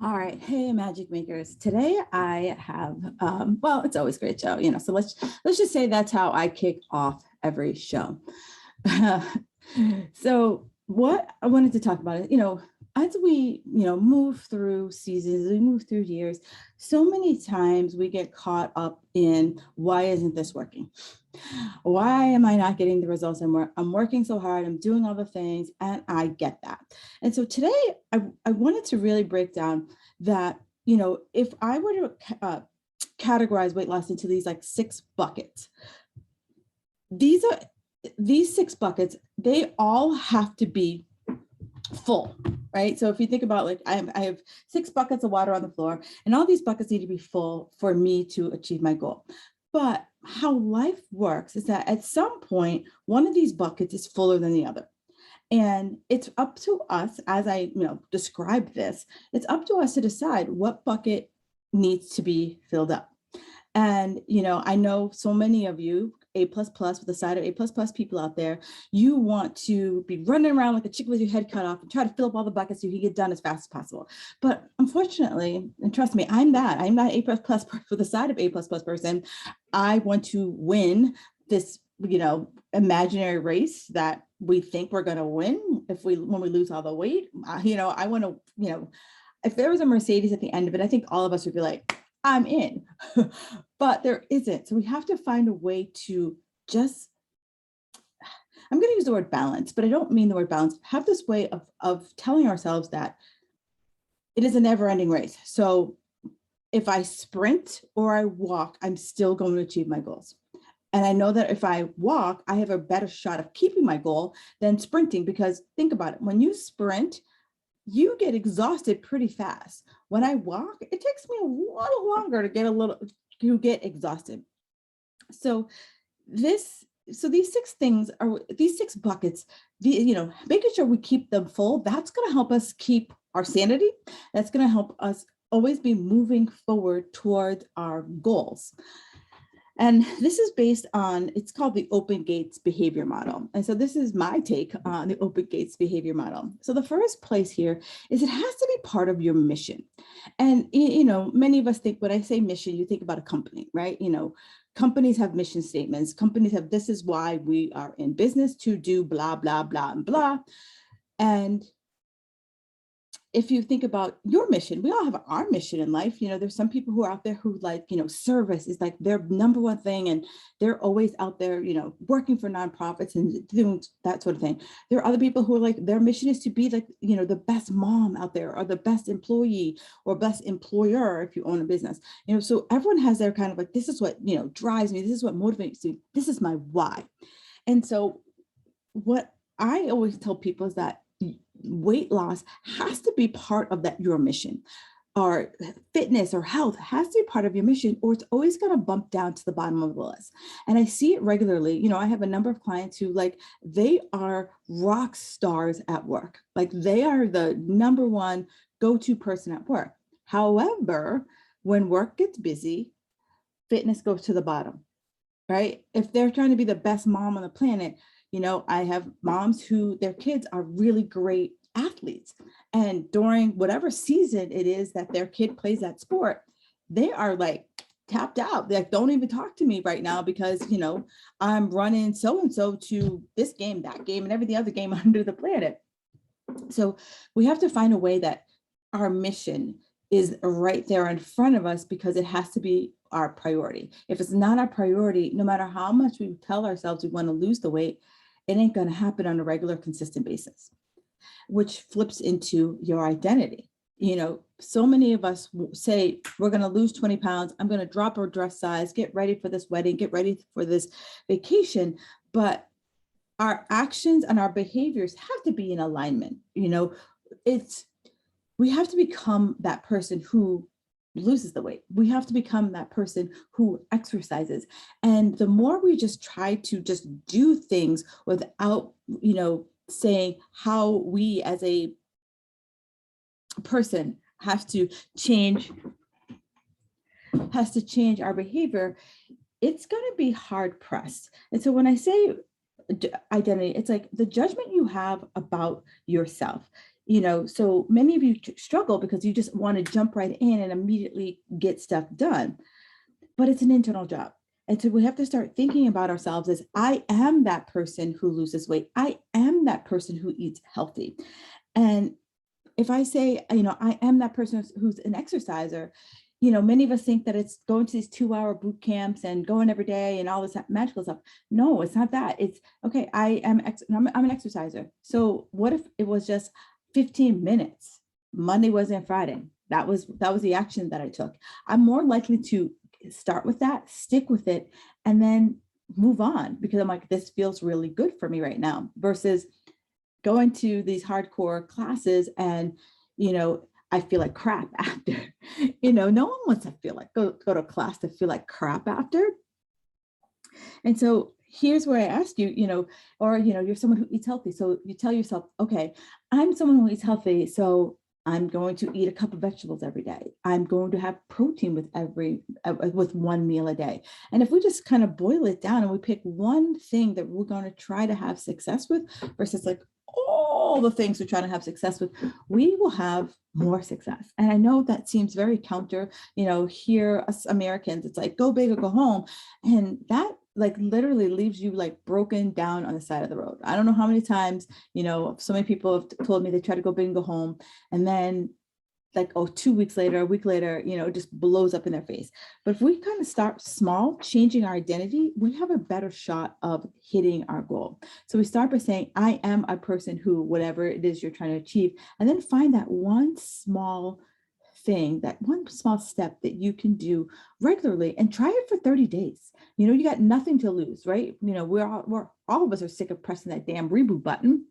All right. Hey, Magic Makers. Today I have, well, it's always a great show, so let's just say that's how I kick off every show. So what I wanted to talk about is, as we, move through seasons, we move through years, so many times we get caught up in why isn't this working? Why am I not getting the results I'm working so hard, I'm doing all the things, and I get that. And so today I wanted to really break down that, if I were to categorize weight loss into these like 6 buckets, these are these 6 buckets, they all have to be full, right? So if you think about, like, I have 6 buckets of water on the floor, and all these buckets need to be full for me to achieve my goal. But how life works is that at some point, one of these buckets is fuller than the other. And it's up to us, as I describe this, it's up to us to decide what bucket needs to be filled up. And, I know so many of you, A++ with a side of A++ people out there, you want to be running around like a chicken with your head cut off and try to fill up all the buckets so you can get done as fast as possible. But unfortunately, and trust me, I'm not A++ with a side of A++ person. I want to win this, imaginary race that we think we're going to win when we lose all the weight. I want to, if there was a Mercedes at the end of it, I think all of us would be like, I'm in. But there isn't. So we have to find a way to just, I'm going to use the word balance, but I don't mean the word balance, have this way of telling ourselves that it is a never ending race. So if I sprint or I walk, I'm still going to achieve my goals. And I know that if I walk, I have a better shot of keeping my goal than sprinting, because think about it. When you sprint, you get exhausted pretty fast. When I walk, it takes me a little longer to get exhausted. So these 6 things are these 6 buckets, making sure we keep them full. That's going to help us keep our sanity. That's going to help us always be moving forward toward our goals. And this is based on, it's called the Open Gates behavior model. And so this is my take on the Open Gates behavior model. So the first place here is it has to be part of your mission. And, many of us think, when I say mission, you think about a company, right? Companies have mission statements. Companies have, this is why we are in business, to do blah, blah, blah, and blah. And if you think about your mission, we all have our mission in life. There's some people who are out there who service is like their number one thing. And they're always out there, working for nonprofits and doing that sort of thing. There are other people who are like, their mission is to be like, the best mom out there, or the best employee, or best employer if you own a business. So everyone has their kind of like, this is what, drives me. This is what motivates me. This is my why. And so what I always tell people is that weight loss has to be part of your mission, or fitness or health has to be part of your mission, or it's always going to bump down to the bottom of the list. And I see it regularly. I have a number of clients who, like, they are rock stars at work. Like, they are the number one go-to person at work. However, when work gets busy, fitness goes to the bottom, right? If they're trying to be the best mom on the planet, I have moms who their kids are really great athletes. And during whatever season it is that their kid plays that sport, they are like tapped out. They're like, don't even talk to me right now because, I'm running so-and-so to this game, that game, and every other game under the planet. So we have to find a way that our mission is right there in front of us, because it has to be our priority. If it's not our priority, no matter how much we tell ourselves we want to lose the weight, it ain't going to happen on a regular, consistent basis, which flips into your identity. So many of us say, we're going to lose 20 pounds. I'm going to drop our dress size, get ready for this wedding, get ready for this vacation. But our actions and our behaviors have to be in alignment. We have to become that person who loses the weight. We have to become that person who exercises. And the more we just try to just do things without, saying how we as a person have to change our behavior, it's going to be hard pressed. And so when I say identity, it's like the judgment you have about yourself. So many of you struggle because you just want to jump right in and immediately get stuff done, but it's an internal job. And so we have to start thinking about ourselves as, I am that person who loses weight. I am that person who eats healthy. And if I say, I am that person who's an exerciser, many of us think that it's going to these 2-hour boot camps and going every day and all this magical stuff. No, it's not that. It's okay. I'm an exerciser. So what if it was just 15 minutes, Monday, Wednesday, and Friday? That was the action that I took. I'm more likely to start with that, stick with it, and then move on, because I'm like, this feels really good for me right now, versus going to these hardcore classes and, I feel like crap after. No one wants to feel like go to class to feel like crap after. And so here's where I ask you, you're someone who eats healthy. So you tell yourself, okay, I'm someone who eats healthy. So I'm going to eat a cup of vegetables every day. I'm going to have protein with one meal a day. And if we just kind of boil it down and we pick one thing that we're going to try to have success with versus like all the things we're trying to have success with, we will have more success. And I know that seems very counter, here us Americans, it's like go big or go home. And that like literally leaves you like broken down on the side of the road. I don't know how many times, so many people have told me they try to go big and go home. And then like, 2 weeks later, a week later, it just blows up in their face. But if we kind of start small, changing our identity, we have a better shot of hitting our goal. So we start by saying, I am a person who, whatever it is you're trying to achieve, and then find that one small thing, that one small step that you can do regularly, and try it for 30 days. You got nothing to lose, right? We're all of us are sick of pressing that damn reboot button.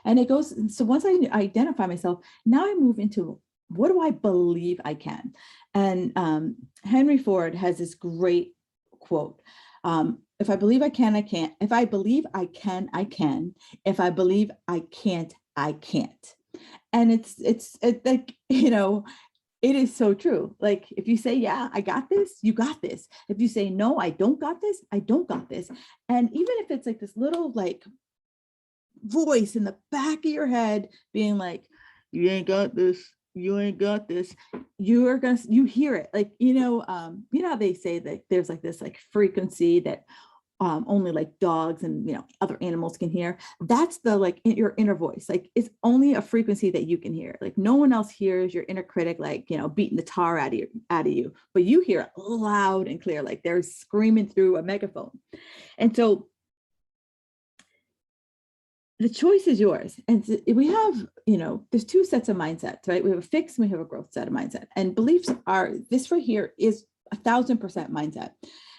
And it goes, so once I identify myself, now I move into, what do I believe I can? And Henry Ford has this great quote. If I believe I can, I can't. If I believe I can, I can. If I believe I can't, I can't. And it's like, it is so true. Like if you say, yeah, I got this, you got this. If you say, no, I don't got this, I don't got this. And even if it's like this little like voice in the back of your head being like, you ain't got this, you ain't got this, you hear it. Like, how they say that there's like this like frequency that only like dogs and other animals can hear. That's the like your inner voice. Like it's only a frequency that you can hear. Like no one else hears your inner critic like beating the tar out of you, but you hear it loud and clear, like they're screaming through a megaphone. And so the choice is yours. And we have, there's two sets of mindsets, right? We have a fixed and we have a growth set of mindset. And beliefs are, this right here is 1,000% mindset.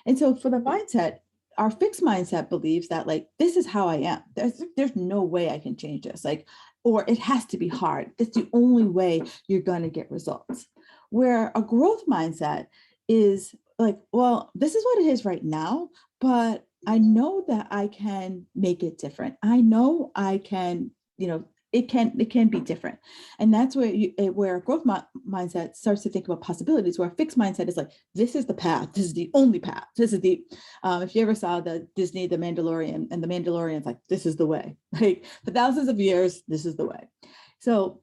And so for the mindset, our fixed mindset believes that like, this is how I am. There's no way I can change this. Like, or it has to be hard. That's the only way you're going to get results. Where a growth mindset is like, well, this is what it is right now, but I know that I can make it different. I know I can, it can be different. And that's where a growth mindset starts to think about possibilities, where a fixed mindset is like, this is the path. This is the only path. This is the, if you ever saw the Disney, The Mandalorian, and the Mandalorian's like, this is the way. Like for thousands of years, this is the way. So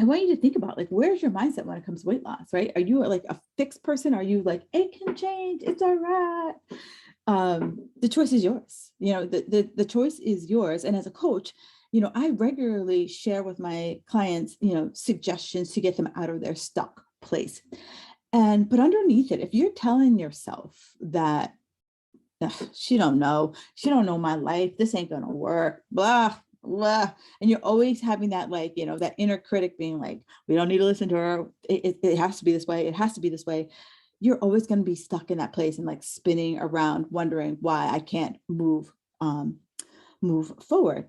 I want you to think about like, where's your mindset when it comes to weight loss, right? Are you like a fixed person? Are you like, it can change, it's all right? The choice is yours. The choice is yours. And as a coach, I regularly share with my clients, suggestions to get them out of their stuck place. But underneath it, if you're telling yourself that she don't know my life, this ain't gonna work, blah, blah. And you're always having that, like, that inner critic being like, we don't need to listen to her. It has to be this way. It has to be this way. You're always going to be stuck in that place and like spinning around, wondering why I can't move forward.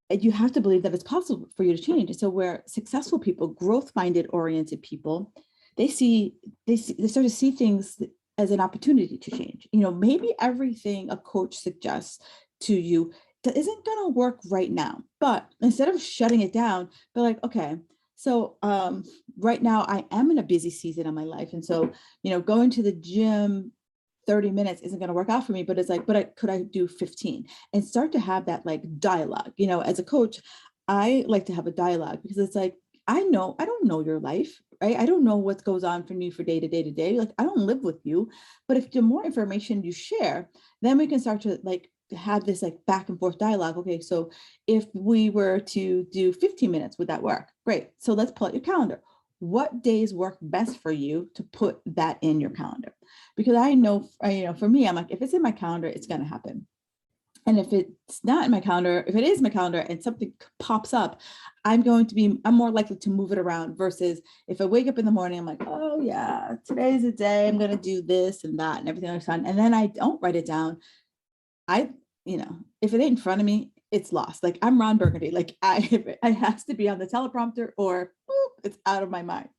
And you have to believe that it's possible for you to change. And so where successful people, growth-minded oriented people, they start to see things as an opportunity to change. Maybe everything a coach suggests to you that isn't going to work right now, but instead of shutting it down, they're like, okay, so right now I am in a busy season of my life. And so, going to the gym 30 minutes isn't going to work out for me, but it's like, could I do 15 and start to have that like dialogue, as a coach, I like to have a dialogue because it's like, I don't know your life, right? I don't know what goes on for you for day to day to day. Like I don't live with you, but if the more information you share, then we can start to like have this like back and forth dialogue. Okay, so if we were to do 15 minutes, would that work? Great. So let's pull out your calendar. What days work best for you to put that in your calendar? Because I know, for me, I'm like, if it's in my calendar, it's going to happen. And if it's not in my calendar, if it is my calendar and something pops up, I'm more likely to move it around versus if I wake up in the morning, I'm like, oh yeah, today's the day I'm going to do this and that and everything like that. And then I don't write it down. If it ain't in front of me, it's lost. Like I'm Ron Burgundy. Like it has to be on the teleprompter or it's out of my mind.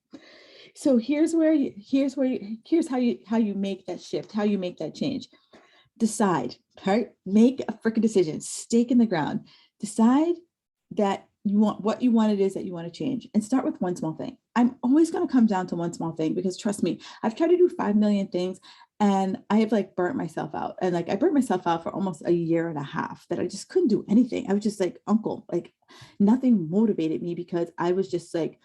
So here's how you make that shift, how you make that change. Decide, right? Make a freaking decision, stake in the ground. Decide that what you want it is that you want to change and start with one small thing. I'm always going to come down to one small thing because trust me, I've tried to do 5 million things and I have like burnt myself out. And like I burnt myself out for almost a year and a half that I just couldn't do anything. I was just like, like nothing motivated me because I was just like,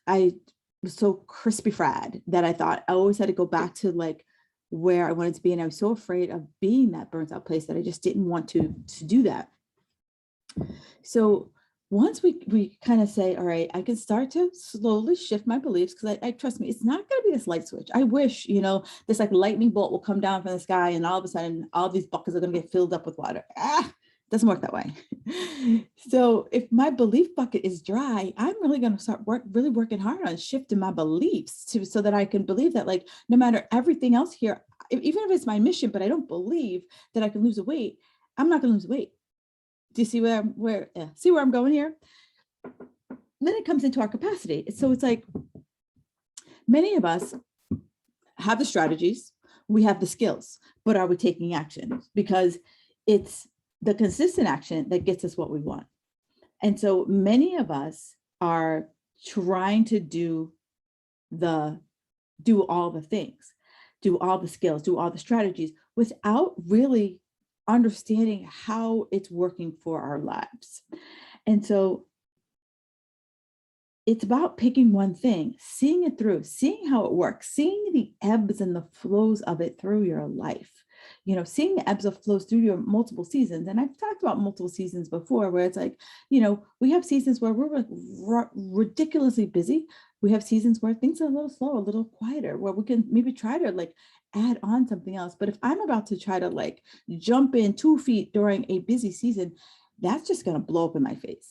I was so crispy fried that I thought I always had to go back to like where I wanted to be. And I was so afraid of being that burnt out place that I just didn't want to do that. So once we kind of say, all right, I can start to slowly shift my beliefs because I trust me, it's not going to be this light switch. I wish, this like lightning bolt will come down from the sky and all of a sudden all these buckets are going to get filled up with water. Doesn't work that way. So if my belief bucket is dry, I'm really going to start really working hard on shifting my beliefs so that I can believe that like, no matter everything else here, even if it's my mission, but I don't believe that I can lose the weight, I'm not going to lose weight. Do you see where I'm going here? Then it comes into our capacity. So it's like many of us have the strategies, we have the skills, but are we taking action? Because it's the consistent action that gets us what we want. And so many of us are trying to do all the things, do all the skills, do all the strategies without really understanding how it's working for our lives. And so it's about picking one thing, seeing it through, seeing how it works, seeing the ebbs and the flows of it through your life. Seeing the ebbs and flows through your multiple seasons. And I've talked about multiple seasons before where it's like, we have seasons where we're ridiculously busy. We have seasons where things are a little slow, a little quieter, where we can maybe try to like add on something else. But if I'm about to try to like jump in 2 feet during a busy season, that's just going to blow up in my face.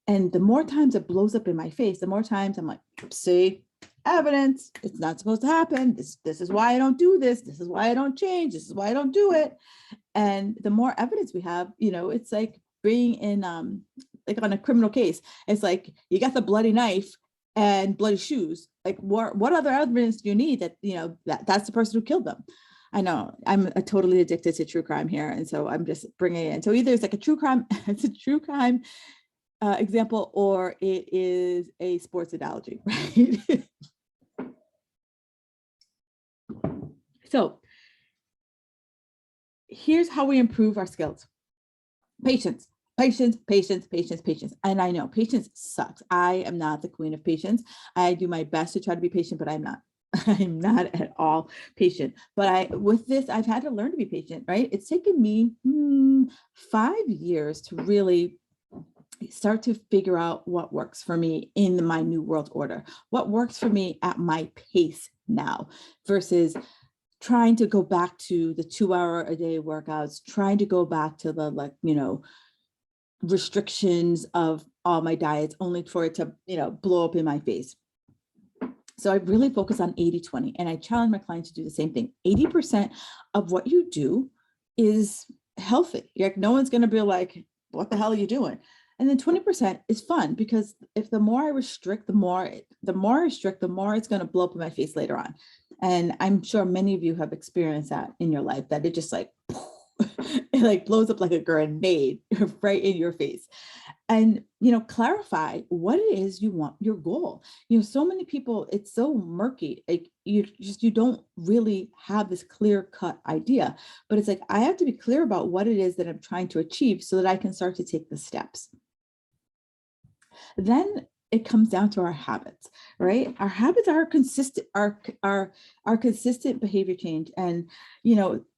And the more times it blows up in my face, the more times I'm like, see, evidence, it's not supposed to happen. This is why I don't do this. This is why I don't change. This is why I don't do it. And the more evidence we have, it's like being in like on a criminal case. It's like you got the bloody knife and bloody shoes. Like what other evidence do you need that that's the person who killed them? I know I'm totally addicted to true crime here, and so I'm just bringing it in. So either it's like a true crime, it's a true crime example, or it is a sports analogy, right? So here's how we improve our skills. Patience. And I know patience sucks. I am not the queen of patience. I do my best to try to be patient, but I'm not. I'm not at all patient. But with this, I've had to learn to be patient, right? It's taken me 5 years to really start to figure out what works for me in my new world order, what works for me at my pace now versus trying to go back to the 2-hour-a-day workouts, trying to go back to the restrictions of all my diets only for it to, blow up in my face. So I really focus on 80-20, and I challenge my clients to do the same thing. 80% of what you do is healthy. Like no one's going to be like, what the hell are you doing? And then 20% is fun, because if the more I restrict, the more it's going to blow up in my face later on. And I'm sure many of you have experienced that in your life, that it just like, it like blows up like a grenade right in your face. and, clarify what it is you want, your goal. So many people, it's so murky. Like you don't really have this clear cut idea, but it's like, I have to be clear about what it is that I'm trying to achieve so that I can start to take the steps. Then it comes down to our habits, right? Our habits are consistent, our consistent behavior change. And,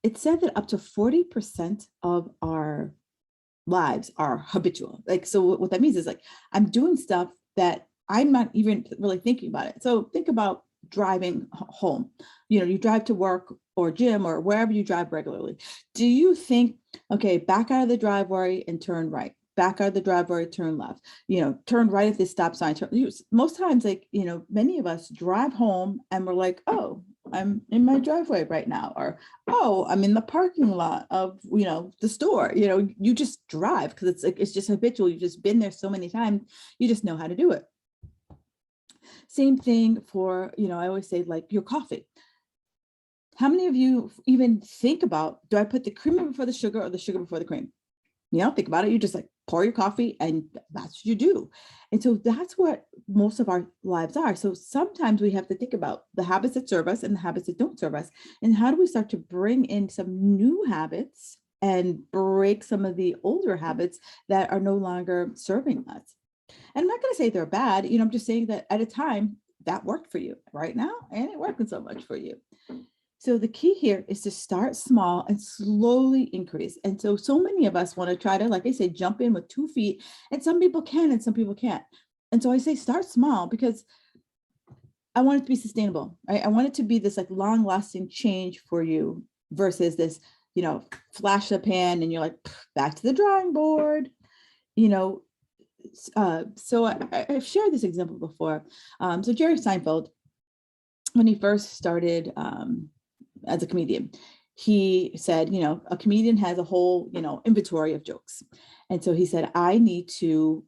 it's said that up to 40% of our lives are habitual. Like, so what that means is like, I'm doing stuff that I'm not even really thinking about it. So think about driving home. You drive to work or gym or wherever you drive regularly. Do you think, okay, back out of the driveway and turn right? Back out of the driveway, turn left, turn right at this stop sign. Most times, like, many of us drive home and we're like, oh, I'm in my driveway right now, or, oh, I'm in the parking lot of, the store. You just drive because it's like, it's just habitual. You've just been there so many times, you just know how to do it. Same thing for, I always say, like, your coffee. How many of you even think about, do I put the creamer before the sugar or the sugar before the cream? You don't think about it. You just like pour your coffee and that's what you do. And so that's what most of our lives are. So sometimes we have to think about the habits that serve us and the habits that don't serve us. And how do we start to bring in some new habits and break some of the older habits that are no longer serving us? And I'm not going to say they're bad. I'm just saying that at a time that worked for you right now, and it working so much for you. So the key here is to start small and slowly increase. And so many of us want to try to, like I say, jump in with 2 feet, and some people can and some people can't. And so I say start small because I want it to be sustainable, right? I want it to be this like long lasting change for you versus this, flash of the pan and you're like, back to the drawing board, so I've shared this example before. So Jerry Seinfeld, when he first started, as a comedian, he said, a comedian has a whole, inventory of jokes. And so he said, I need to,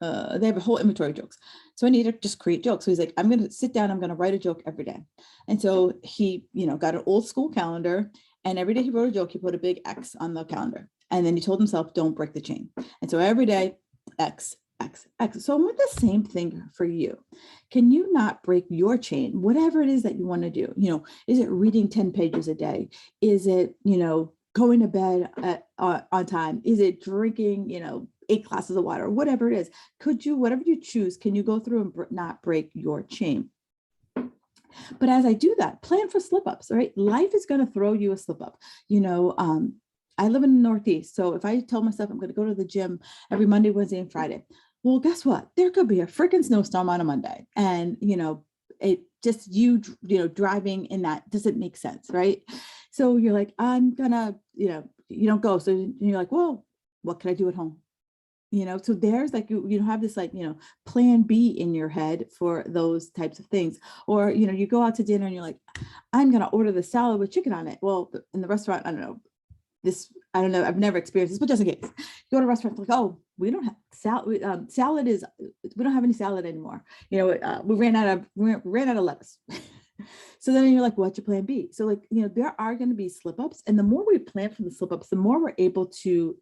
they have a whole inventory of jokes. So I need to just create jokes. So he's like, I'm going to sit down, I'm going to write a joke every day. And so he, got an old school calendar, and every day he wrote a joke, he put a big X on the calendar. And then he told himself, don't break the chain. And so every day, X, X, X. So I want the same thing for you. Can you not break your chain, whatever it is that you want to do? Is it reading 10 pages a day? Is it, going to bed on time? Is it drinking, 8 glasses of water, whatever it is? Could you, whatever you choose, can you go through and not break your chain? But as I do that, plan for slip ups, right? Life is going to throw you a slip up. I live in the Northeast. So if I tell myself I'm going to go to the gym every Monday, Wednesday, and Friday, well, guess what? There could be a freaking snowstorm on a Monday. And, it just, driving in that doesn't make sense, right? So you're like, I'm gonna, you don't go. So you're like, well, what can I do at home? So there's like, you have this like, plan B in your head for those types of things. Or, you go out to dinner and you're like, I'm going to order the salad with chicken on it. Well, in the restaurant, I don't know, I've never experienced this, but just in case, you go to a restaurant, like, oh, we don't have salad. We don't have any salad anymore. We ran out of lettuce. So then you're like, what's your plan B? So like, there are going to be slip ups, and the more we plan for the slip ups, the more we're able to,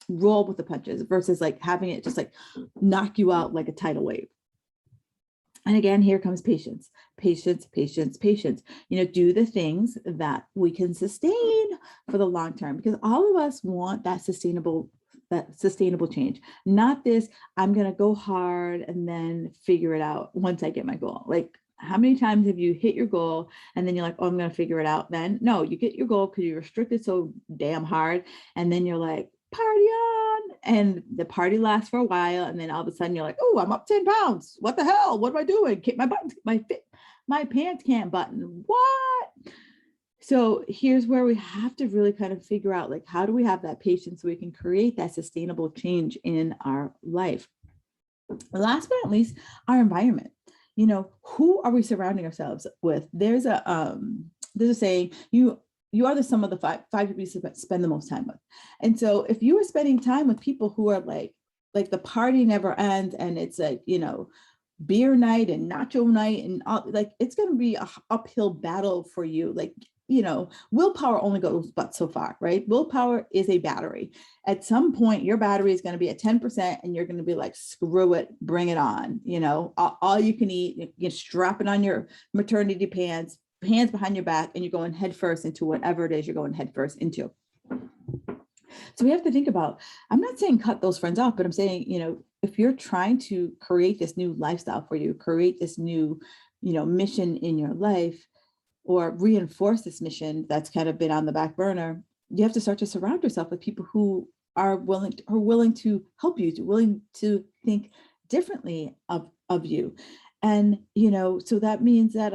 roll with the punches versus like having it just like knock you out like a tidal wave. And again, here comes patience, patience, patience, patience. Do the things that we can sustain for the long term, because all of us want that sustainable change, not this, I'm going to go hard and then figure it out once I get my goal. Like, how many times have you hit your goal and then you're like, oh, I'm going to figure it out then? No, you get your goal because you restricted so damn hard. And then you're like, party on. And the party lasts for a while. And then all of a sudden you're like, oh, I'm up 10 pounds. What the hell? What am I doing? My pants can't button. What? So here's where we have to really kind of figure out, like, how do we have that patience so we can create that sustainable change in our life? Last but not least, our environment. Who are we surrounding ourselves with? There's a saying, you are the sum of the five people you spend the most time with. And so if you are spending time with people who are like the party never ends, and it's like, beer night and nacho night and all, like, it's going to be an uphill battle for you. Like, willpower only goes but so far, right? Willpower is a battery. At some point, your battery is going to be at 10% and you're going to be like, screw it, bring it on. All you can eat, you strap it on your maternity pants, hands behind your back, and you're going head first into whatever it is you're going head first into. So we have to think about, I'm not saying cut those friends off, but I'm saying, if you're trying to create this new lifestyle for you, create this new, mission in your life, or reinforce this mission that's kind of been on the back burner, you have to start to surround yourself with people who are willing to help you, willing to think differently of you. And, so that means that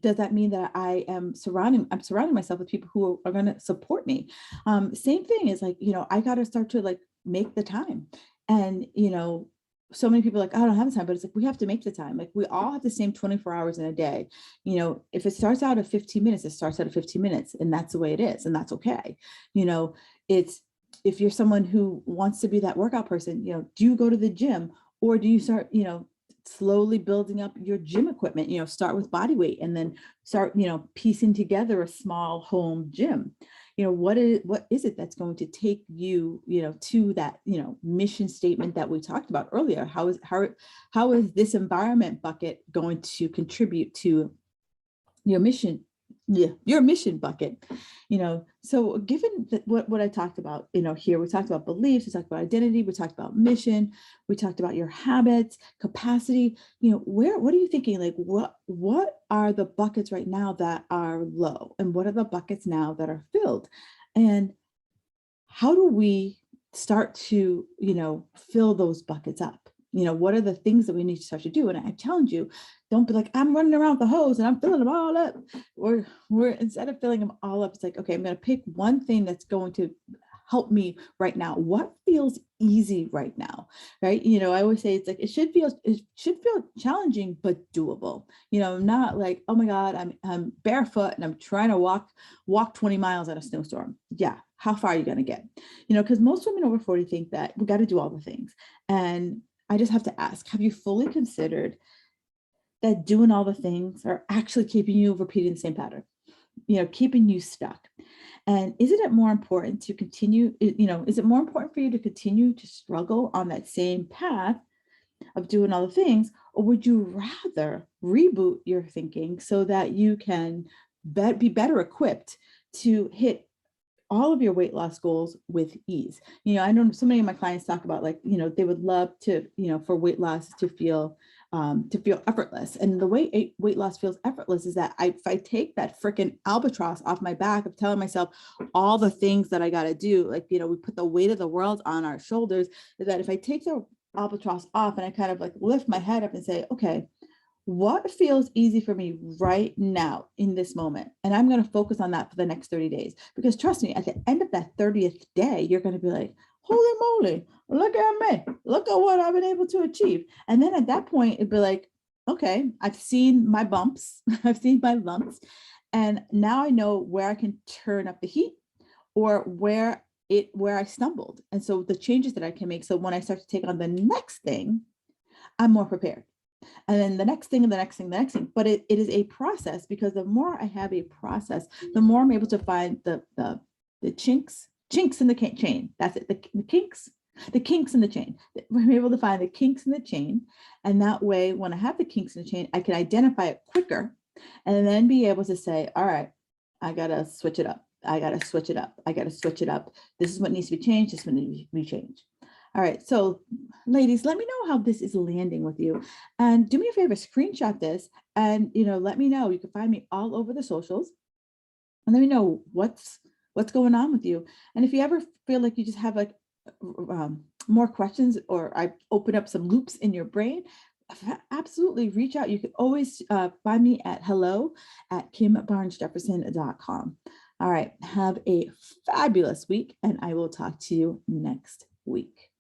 does that mean that I'm surrounding myself with people who are going to support me? Same thing is like, I got to start to like make the time. And, so many people are like, I don't have the time, but it's like, we have to make the time. Like we all have the same 24 hours in a day. If it starts out at 15 minutes, it starts out at 15 minutes, and that's the way it is. And that's okay. It's, if you're someone who wants to be that workout person, do you go to the gym, or do you start, slowly building up your gym equipment, start with body weight and then start, piecing together a small home gym. What is it that's going to take you, to that, mission statement that we talked about earlier? How is this environment bucket going to contribute to your mission? Yeah, your mission bucket. So given that what I talked about, here, we talked about beliefs, we talked about identity, we talked about mission, we talked about your habits, capacity, what are you thinking? Like, what are the buckets right now that are low, and what are the buckets now that are filled? And how do we start to, fill those buckets up? What are the things that we need to start to do? And I challenge you, don't be like, I'm running around with the hose and I'm filling them all up. We're instead of filling them all up, it's like, okay, I'm going to pick one thing that's going to help me right now. What feels easy right now, right? I always say it's like, it should feel challenging, but doable. Not like, oh my God, I'm barefoot and I'm trying to walk 20 miles in a snowstorm. Yeah. How far are you going to get? Because most women over 40 think that we got to do all the things. And I just have to ask, have you fully considered that doing all the things are actually keeping you repeating the same pattern, keeping you stuck? And isn't it more important to continue, is it more important for you to continue to struggle on that same path of doing all the things, or would you rather reboot your thinking so that you can be better equipped to hit all of your weight loss goals with ease? I know so many of my clients talk about like, they would love to, for weight loss to feel effortless. And the way weight loss feels effortless is that if I take that freaking albatross off my back of telling myself all the things that I got to do, like, we put the weight of the world on our shoulders, is that if I take the albatross off and I kind of like lift my head up and say, okay, what feels easy for me right now in this moment? And I'm going to focus on that for the next 30 days. Because trust me, at the end of that 30th day, you're going to be like, holy moly, look at me. Look at what I've been able to achieve. And then at that point, it'd be like, okay, I've seen my bumps, I've seen my lumps. And now I know where I can turn up the heat, or where I stumbled. And so the changes that I can make. So when I start to take on the next thing, I'm more prepared. And then the next thing, and the next thing, the next thing. But it is a process, because the more I have a process, the more I'm able to find the chinks in the chain. That's it. The kinks in the chain. I'm able to find the kinks in the chain. And that way, when I have the kinks in the chain, I can identify it quicker, and then be able to say, all right, I got to switch it up. I got to switch it up. I got to switch it up. This is what needs to be changed. This is what needs to be changed. All right, so ladies, let me know how this is landing with you, and do me a favor, screenshot this, and let me know. You can find me all over the socials, and let me know what's going on with you. And if you ever feel like you just have like more questions, or I open up some loops in your brain, absolutely reach out. You can always find me at hello@kimbarnesjefferson.com. All right, have a fabulous week, and I will talk to you next week.